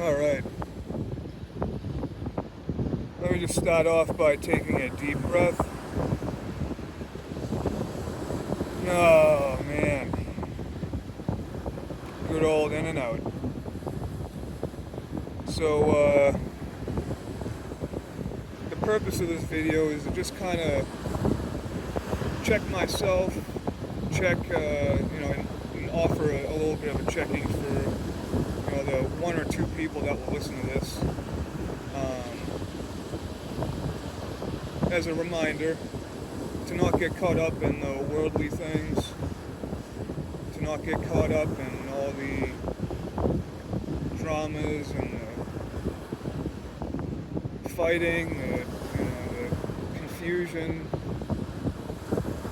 Alright, let me just start off by taking a deep breath. Oh man, good old in and out. So, the purpose of this video is to just kind of check myself, check, and offer a little bit of a checking for, the one or two people that will listen to this. As a reminder, to not get caught up in the worldly things, to not get caught up in all the dramas and the fighting, the confusion.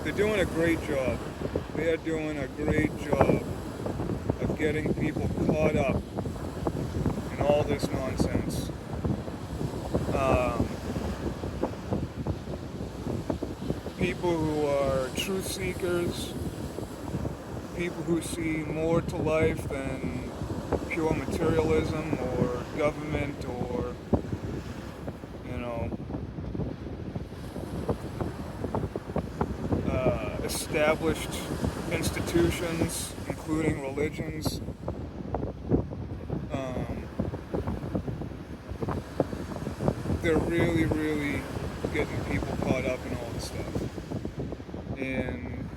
They're doing a great job. They are doing a great job of getting people caught up in all this nonsense. People who are truth seekers, people who see more to life than pure materialism or government or, established institutions, including religions. They're really, really getting people caught up in all this stuff. And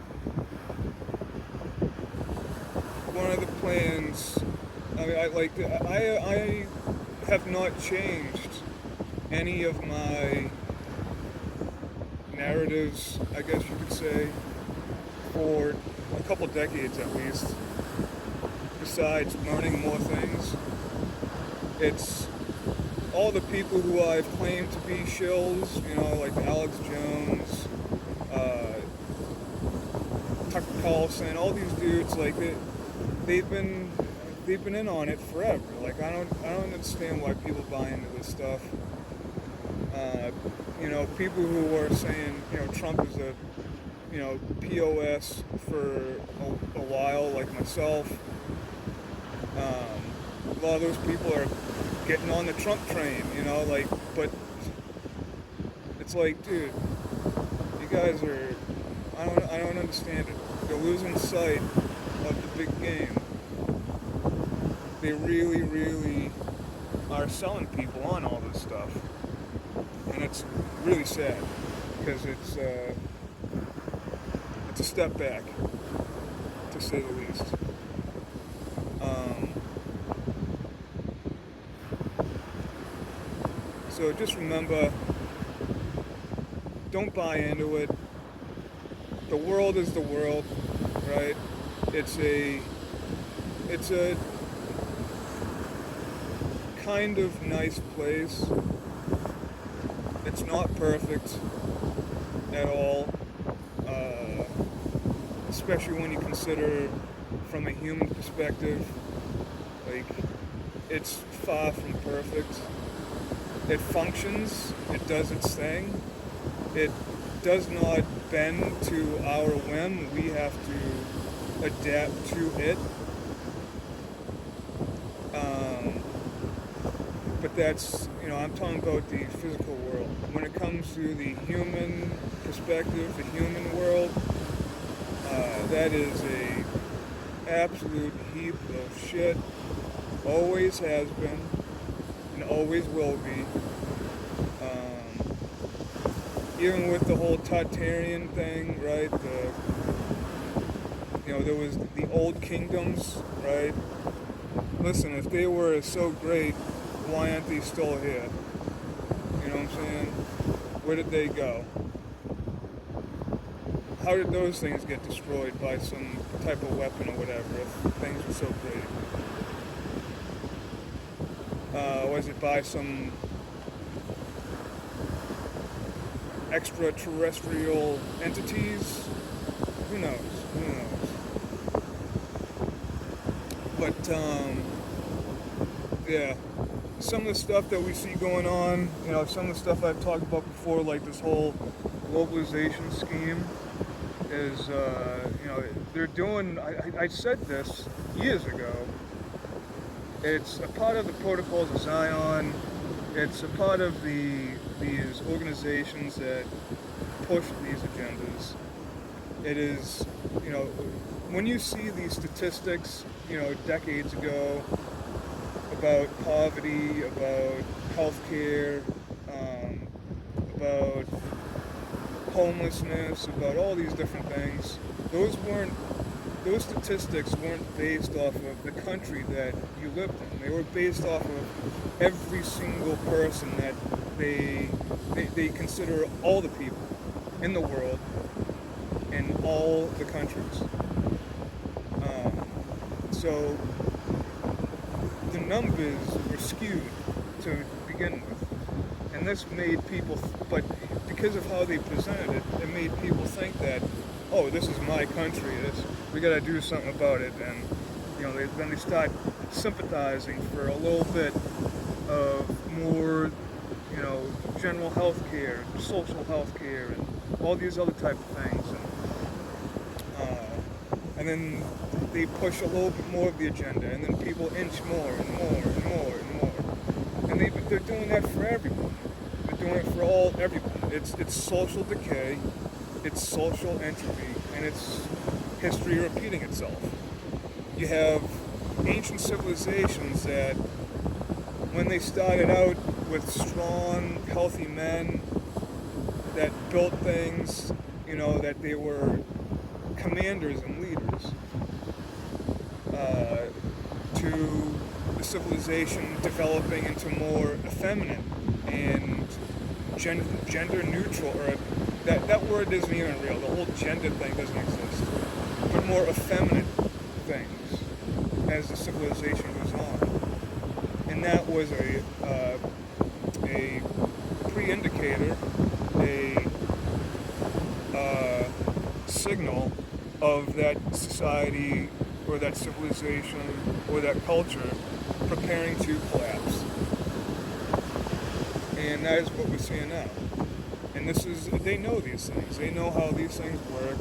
one of the plans, I have not changed any of my narratives, I guess you could say, for a couple decades at least. Besides learning more things, it's all the people who I've claimed to be shills, like Alex Jones, Tucker Carlson, all these dudes, like they've been in on it forever. Like I don't understand why people buy into this stuff. People who are saying, Trump is a, POS for a while, like myself. A lot of those people are getting on the Trump train, but it's like, dude, you guys are, I don't understand it. They're losing sight of the big game. They really, really are selling people on all this stuff. And it's really sad, because it's a step back, to say the least. So just remember, don't buy into it. The world is the world, right? It's a kind of nice place. It's not perfect at all, especially when you consider from a human perspective. Like, it's far from perfect. It functions, it does its thing. It does not bend to our whim. We have to adapt to it. But that's, I'm talking about the physical world. When it comes to the human perspective, the human world, that is a absolute heap of shit. Always has been, and always will be. Even with the whole Tartarian thing, right? There was the old kingdoms, right? Listen, if they were so great, why aren't they still here? You know what I'm saying? Where did they go? How did those things get destroyed by some type of weapon or whatever if things were so great? Was it by some extraterrestrial entities? Who knows? But, yeah. Some of the stuff that we see going on, some of the stuff I've talked about before, like this whole globalization scheme, is, they're doing, I said this years ago, It's a part of the Protocols of Zion. It's a part of these organizations that push these agendas. It is, you know, when you see these statistics, decades ago about poverty, about healthcare, um, about homelessness, about all these different things, those statistics weren't based off of the country that you lived in. They were based off of every single person that they consider all the people in the world in all the countries. So the numbers were skewed to begin with, and this made people. But because of how they presented it, it made people think that, oh, this is my country. We got to do something about it, and then they start sympathizing for a little bit of more, general health care, social health care, and all these other type of things, and then they push a little bit more of the agenda, and then people inch more and more and more and more, and they're doing that for everyone. They're doing it for everyone. It's social decay, it's social entropy, and it's history repeating itself. You have ancient civilizations that, when they started out with strong, healthy men that built things, that they were commanders and leaders, to the civilization developing into more effeminate and gender neutral, or that word isn't even real. The whole gender thing doesn't exist. But more effeminate things as the civilization goes on, and that was a pre-indicator, a signal of that society or that civilization or that culture preparing to collapse. And that is what we're seeing now. And they know these things. They know how these things work.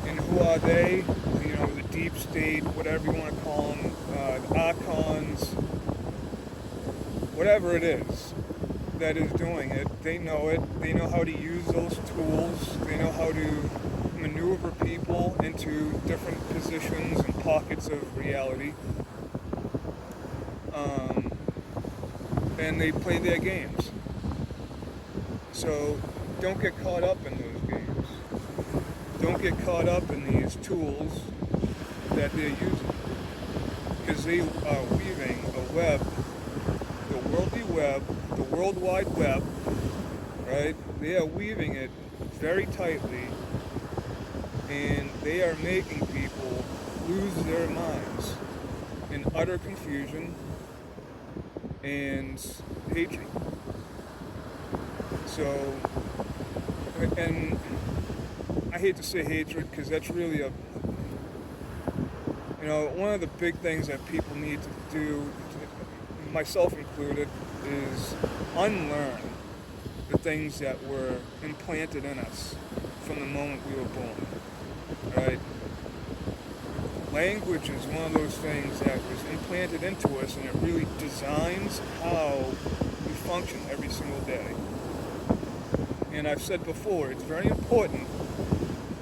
And who are they? The deep state, whatever you want to call them, the archons, whatever it is that is doing it, they know it. They know how to use those tools. They know how to maneuver people into different positions and pockets of reality. And they play their games. So don't get caught up in those games. Don't get caught up in these tools that they're using. Because they are weaving a web, the worldly web, the World Wide Web, right? They are weaving it very tightly, and they are making people lose their minds in utter confusion and hatred. So, and I hate to say hatred because that's really one of the big things that people need to do, myself included, is unlearn the things that were implanted in us from the moment we were born, right? Language is one of those things that was implanted into us, and it really designs how we function every single day. And I've said before, it's very important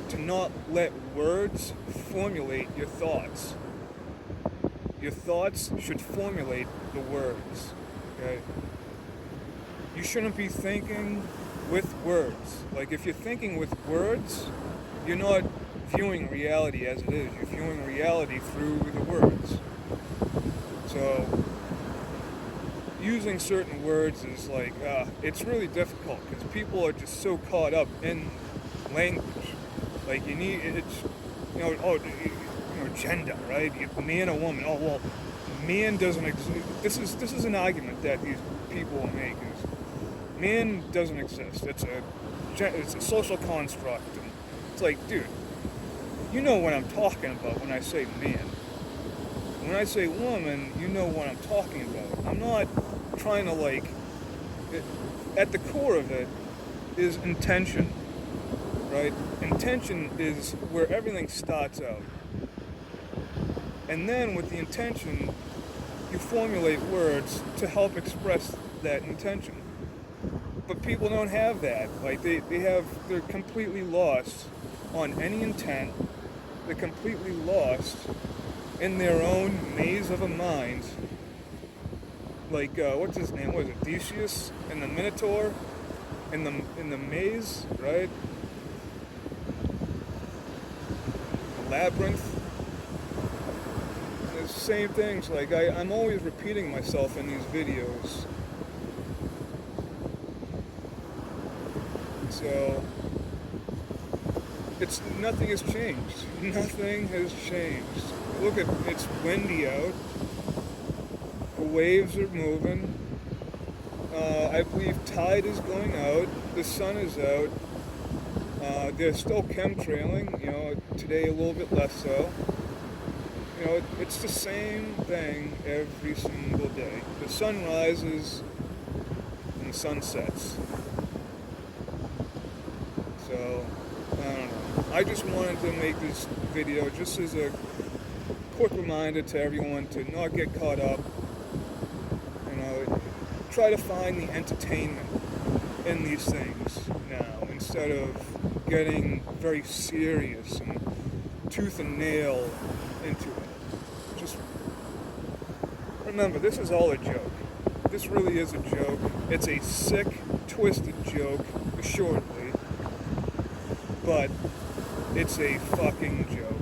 to not let words formulate your thoughts. Your thoughts should formulate the words, okay? You shouldn't be thinking with words. Like, if you're thinking with words, you're not viewing reality as it is. You're viewing reality through the words. So, using certain words is like, it's really difficult because people are just so caught up in language. Like, gender, right? Man or woman. Oh, well, man doesn't exist. This is an argument that these people make. Is man doesn't exist. It's a social construct. And it's like, dude, you know what I'm talking about when I say man. When I say woman, you know what I'm talking about. I'm not trying to at the core of it is intention, right? Intention is where everything starts out. And then with the intention, you formulate words to help express that intention. But people don't have that. Like they're completely lost on any intent. They're completely lost in their own maze of a mind. Like what's his name? What is it? Theseus and the Minotaur in the maze, right? The labyrinth. It's the same things. Like I'm always repeating myself in these videos. So nothing has changed. Nothing has changed. Look at it's windy out. The waves are moving. I believe tide is going out. The sun is out. They're still chemtrailing. Today a little bit less so. It's the same thing every single day. The sun rises and the sun sets. So, I don't know. I just wanted to make this video just as a quick reminder to everyone to not get caught up. Try to find the entertainment in these things now instead of getting very serious and tooth and nail into it. Just remember, this is all a joke. This really is a joke. It's a sick, twisted joke, assuredly. But it's a fucking joke.